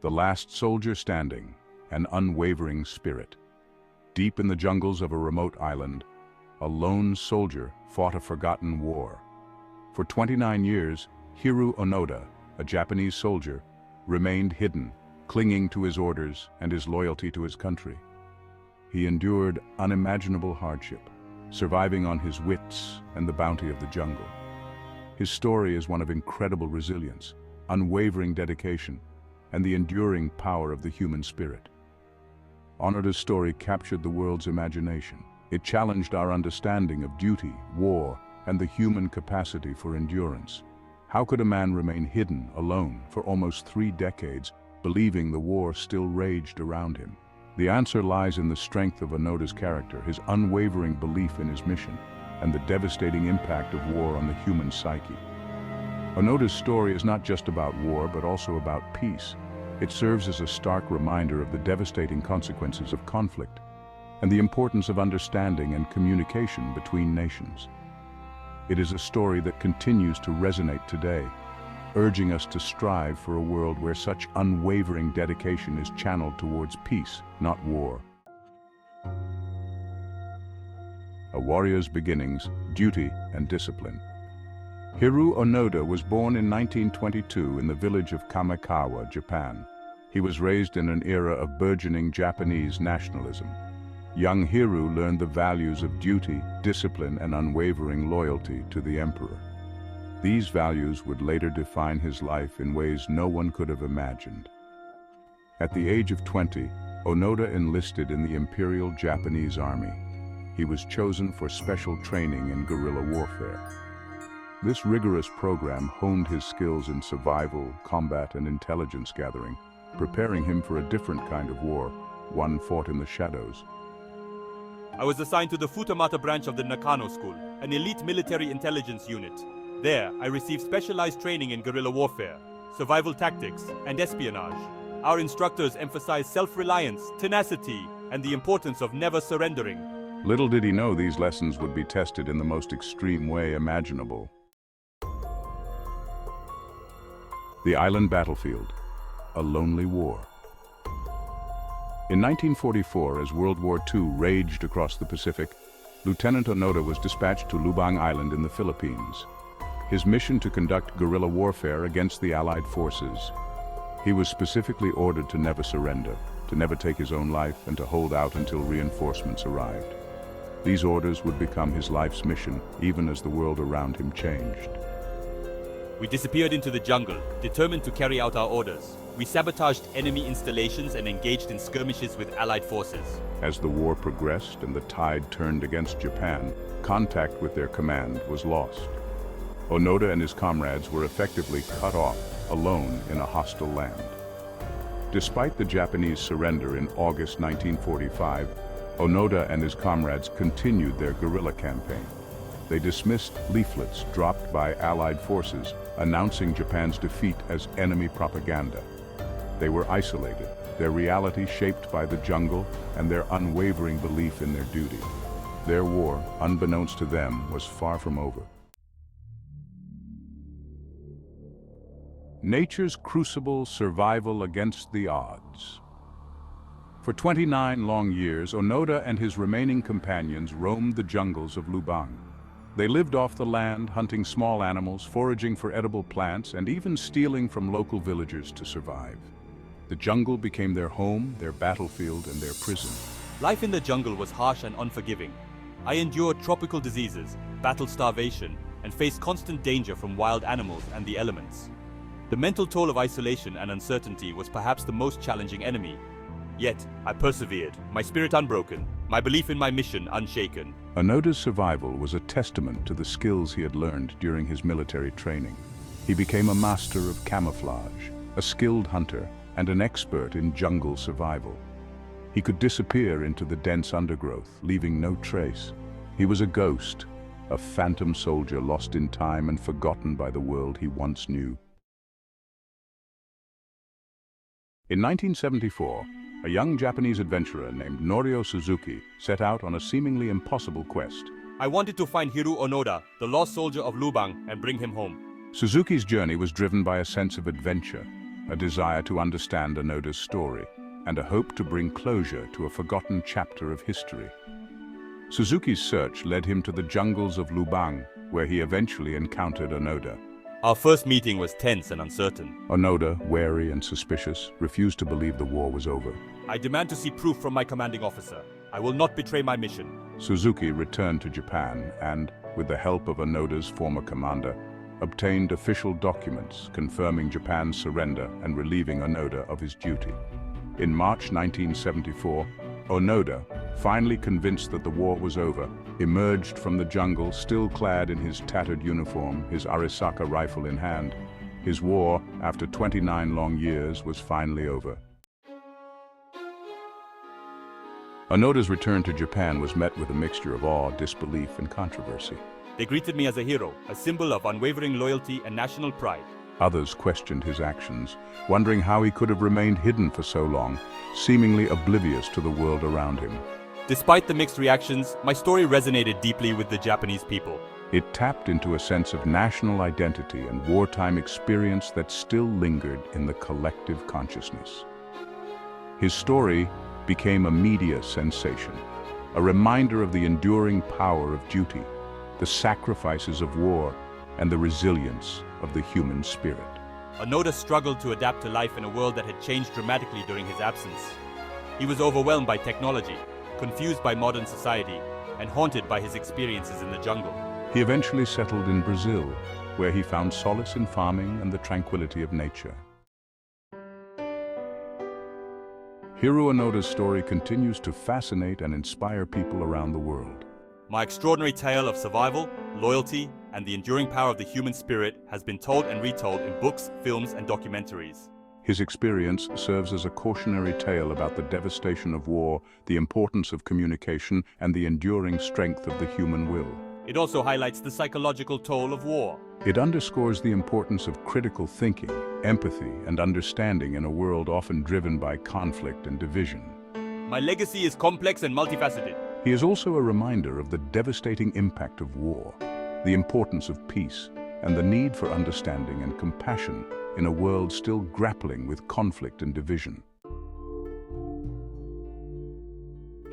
The last soldier standing, an unwavering spirit. Deep in the jungles of a remote island, a lone soldier fought a forgotten war. For 29 years, Hiroo Onoda, a Japanese soldier, remained hidden, clinging to his orders and his loyalty to his country. He endured unimaginable hardship, surviving on his wits and the bounty of the jungle. His story is one of incredible resilience, unwavering dedication, and the enduring power of the human spirit. Onoda's story captured the world's imagination. It challenged our understanding of duty, war, and the human capacity for endurance. How could a man remain hidden, alone, for almost 3 decades, believing the war still raged around him? The answer lies in the strength of Onoda's character, his unwavering belief in his mission, and the devastating impact of war on the human psyche. Onoda's story is not just about war, but also about peace. It serves as a stark reminder of the devastating consequences of conflict and the importance of understanding and communication between nations. It is a story that continues to resonate today, urging us to strive for a world where such unwavering dedication is channeled towards peace, not war. A warrior's beginnings, duty, and discipline. Hiroo Onoda was born in 1922 in the village of Kamikawa, Japan. He was raised in an era of burgeoning Japanese nationalism. Young Hiroo learned the values of duty, discipline, and unwavering loyalty to the emperor. These values would later define his life in ways no one could have imagined. At the age of 20, Onoda enlisted in the Imperial Japanese Army. He was chosen for special training in guerrilla warfare. This rigorous program honed his skills in survival, combat, and intelligence gathering, preparing him for a different kind of war, one fought in the shadows. I was assigned to the Futamata branch of the Nakano School, an elite military intelligence unit. There, I received specialized training in guerrilla warfare, survival tactics, and espionage. Our instructors emphasized self-reliance, tenacity, and the importance of never surrendering. Little did he know these lessons would be tested in the most extreme way imaginable. The Island Battlefield, a lonely war. In 1944, as World War II raged across the Pacific, Lieutenant Onoda was dispatched to Lubang Island in the Philippines. His mission to conduct guerrilla warfare against the Allied forces. He was specifically ordered to never surrender, to never take his own life, and to hold out until reinforcements arrived. These orders would become his life's mission, even as the world around him changed. We disappeared into the jungle, determined to carry out our orders. We sabotaged enemy installations and engaged in skirmishes with Allied forces. As the war progressed and the tide turned against Japan, contact with their command was lost. Onoda and his comrades were effectively cut off, alone in a hostile land. Despite the Japanese surrender in August 1945, Onoda and his comrades continued their guerrilla campaign. They dismissed leaflets dropped by Allied forces, announcing Japan's defeat as enemy propaganda. They were isolated, their reality shaped by the jungle and their unwavering belief in their duty. Their war, unbeknownst to them, was far from over. Nature's crucible, survival against the odds. For 29 long years, Onoda and his remaining companions roamed the jungles of Lubang. They lived off the land, hunting small animals, foraging for edible plants, and even stealing from local villagers to survive. The jungle became their home, their battlefield, and their prison. Life in the jungle was harsh and unforgiving. I endured tropical diseases, battled starvation, and faced constant danger from wild animals and the elements. The mental toll of isolation and uncertainty was perhaps the most challenging enemy. Yet, I persevered, my spirit unbroken, my belief in my mission unshaken. Onoda's survival was a testament to the skills he had learned during his military training. He became a master of camouflage, a skilled hunter, and an expert in jungle survival. He could disappear into the dense undergrowth, leaving no trace. He was a ghost, a phantom soldier lost in time and forgotten by the world he once knew. In 1974, a young Japanese adventurer named Norio Suzuki set out on a seemingly impossible quest. I wanted to find Hiroo Onoda, the lost soldier of Lubang, and bring him home. Suzuki's journey was driven by a sense of adventure, a desire to understand Onoda's story, and a hope to bring closure to a forgotten chapter of history. Suzuki's search led him to the jungles of Lubang, where he eventually encountered Onoda. Our first meeting was tense and uncertain. Onoda, wary and suspicious, refused to believe the war was over. I demand to see proof from my commanding officer. I will not betray my mission. Suzuki returned to Japan and, with the help of Onoda's former commander, obtained official documents confirming Japan's surrender and relieving Onoda of his duty. In March 1974, Onoda, finally convinced that the war was over, emerged from the jungle still clad in his tattered uniform, his Arisaka rifle in hand. His war, after 29 long years, was finally over. Onoda's return to Japan was met with a mixture of awe, disbelief, and controversy. They greeted me as a hero, a symbol of unwavering loyalty and national pride. Others questioned his actions, wondering how he could have remained hidden for so long, seemingly oblivious to the world around him. Despite the mixed reactions, my story resonated deeply with the Japanese people. It tapped into a sense of national identity and wartime experience that still lingered in the collective consciousness. His story became a media sensation, a reminder of the enduring power of duty, the sacrifices of war, and the resilience of the human spirit. Onoda struggled to adapt to life in a world that had changed dramatically during his absence. He was overwhelmed by technology, confused by modern society, and haunted by his experiences in the jungle. He eventually settled in Brazil, where he found solace in farming and the tranquility of nature. Hiroo Onoda's story continues to fascinate and inspire people around the world. My extraordinary tale of survival, loyalty, and the enduring power of the human spirit has been told and retold in books, films, and documentaries. His experience serves as a cautionary tale about the devastation of war, the importance of communication, and the enduring strength of the human will. It also highlights the psychological toll of war. It underscores the importance of critical thinking, empathy, and understanding in a world often driven by conflict and division. My legacy is complex and multifaceted. He is also a reminder of the devastating impact of war, the importance of peace, and the need for understanding and compassion in a world still grappling with conflict and division.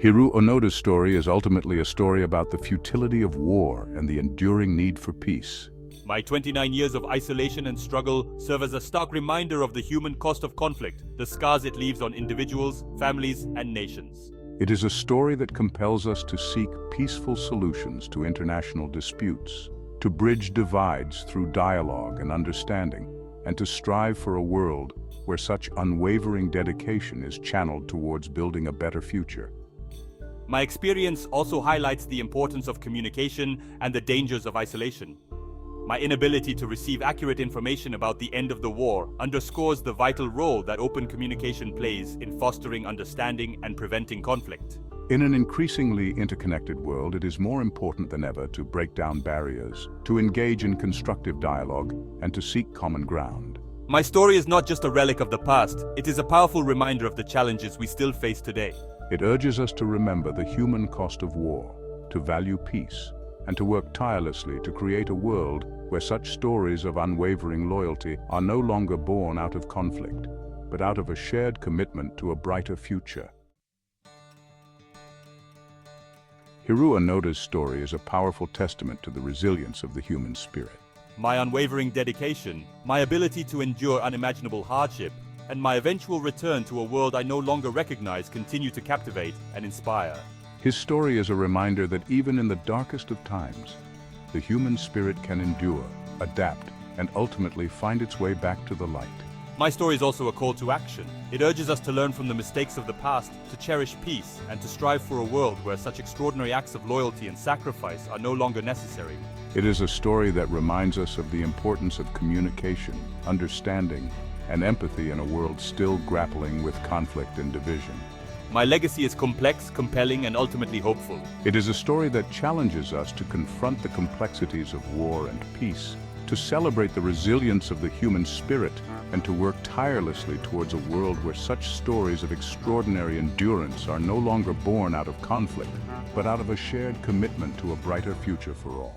Hiroo Onoda's story is ultimately a story about the futility of war and the enduring need for peace. My 29 years of isolation and struggle serve as a stark reminder of the human cost of conflict, the scars it leaves on individuals, families, and nations. It is a story that compels us to seek peaceful solutions to international disputes, to bridge divides through dialogue and understanding, and to strive for a world where such unwavering dedication is channeled towards building a better future. My experience also highlights the importance of communication and the dangers of isolation. My inability to receive accurate information about the end of the war underscores the vital role that open communication plays in fostering understanding and preventing conflict. In an increasingly interconnected world, it is more important than ever to break down barriers, to engage in constructive dialogue, and to seek common ground. My story is not just a relic of the past, it is a powerful reminder of the challenges we still face today. It urges us to remember the human cost of war, to value peace, and to work tirelessly to create a world where such stories of unwavering loyalty are no longer born out of conflict, but out of a shared commitment to a brighter future. Hiroo Onoda's story is a powerful testament to the resilience of the human spirit. My unwavering dedication, my ability to endure unimaginable hardship, and my eventual return to a world I no longer recognize continue to captivate and inspire. His story is a reminder that even in the darkest of times, the human spirit can endure, adapt, and ultimately find its way back to the light. My story is also a call to action. It urges us to learn from the mistakes of the past, to cherish peace, and to strive for a world where such extraordinary acts of loyalty and sacrifice are no longer necessary. It is a story that reminds us of the importance of communication, understanding, and empathy in a world still grappling with conflict and division. My legacy is complex, compelling, and ultimately hopeful. It is a story that challenges us to confront the complexities of war and peace, to celebrate the resilience of the human spirit, and to work tirelessly towards a world where such stories of extraordinary endurance are no longer born out of conflict, but out of a shared commitment to a brighter future for all.